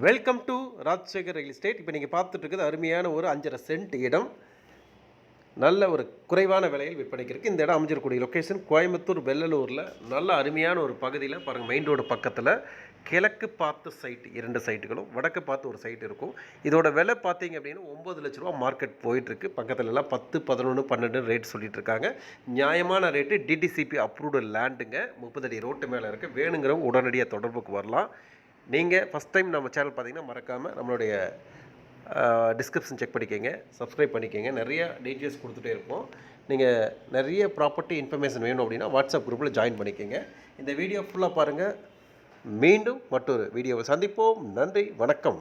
Welcome to Rajasekar real estate. இப்போ நீங்கள் பார்த்துட்டு இருக்கிறது அருமையான ஒரு 5.5 சென்ட் இடம், நல்ல ஒரு குறைவான விலையில் விற்பனைக்கு இருக்குது. இந்த இடம் அமைஞ்சிருக்கூடிய லொக்கேஷன் கோயம்புத்தூர் வெள்ளலூரில் நல்ல அருமையான ஒரு பகுதியில் பாருங்கள். மெயின் ரோடு பக்கத்தில் கிழக்கு பார்த்து சைட்டு 2 சைட்டுகளும், வடக்கு பார்த்து ஒரு சைட் இருக்கும். இதோட விலை பார்த்தீங்க அப்படின்னா 9 லட்ச ரூபா மார்க்கெட் போயிட்டுருக்கு. பக்கத்தில் எல்லாம் 10, 11, 12 ரேட் சொல்லிட்டு இருக்காங்க. நியாயமான ரேட்டு, டிடிசிபி அப்ரூவ்டு லேண்டுங்க, 30 அடி ரோட்டு மேலே இருக்குது. வேணுங்கிறவங்க உடனடியாக தொடர்புக்கு வரலாம். நீங்கள் ஃபஸ்ட் டைம் நம்ம சேனல் பார்த்தீங்கன்னா மறக்காமல் நம்மளுடைய டிஸ்கிரிப்ஷன் செக் பண்ணிக்கோங்க, சப்ஸ்கிரைப் பண்ணிக்கோங்க. நிறைய டீட்டெயில்ஸ் கொடுத்துட்டே இருப்போம். நீங்கள் நிறைய ப்ராப்பர்ட்டி இன்ஃபர்மேஷன் வேணும் அப்படின்னா வாட்ஸ்அப் குரூப்பில் ஜாயின் பண்ணிக்கோங்க. இந்த வீடியோ ஃபுல்லாக பாருங்கள். மீண்டும் மற்றொரு வீடியோவை சந்திப்போம். நன்றி, வணக்கம்.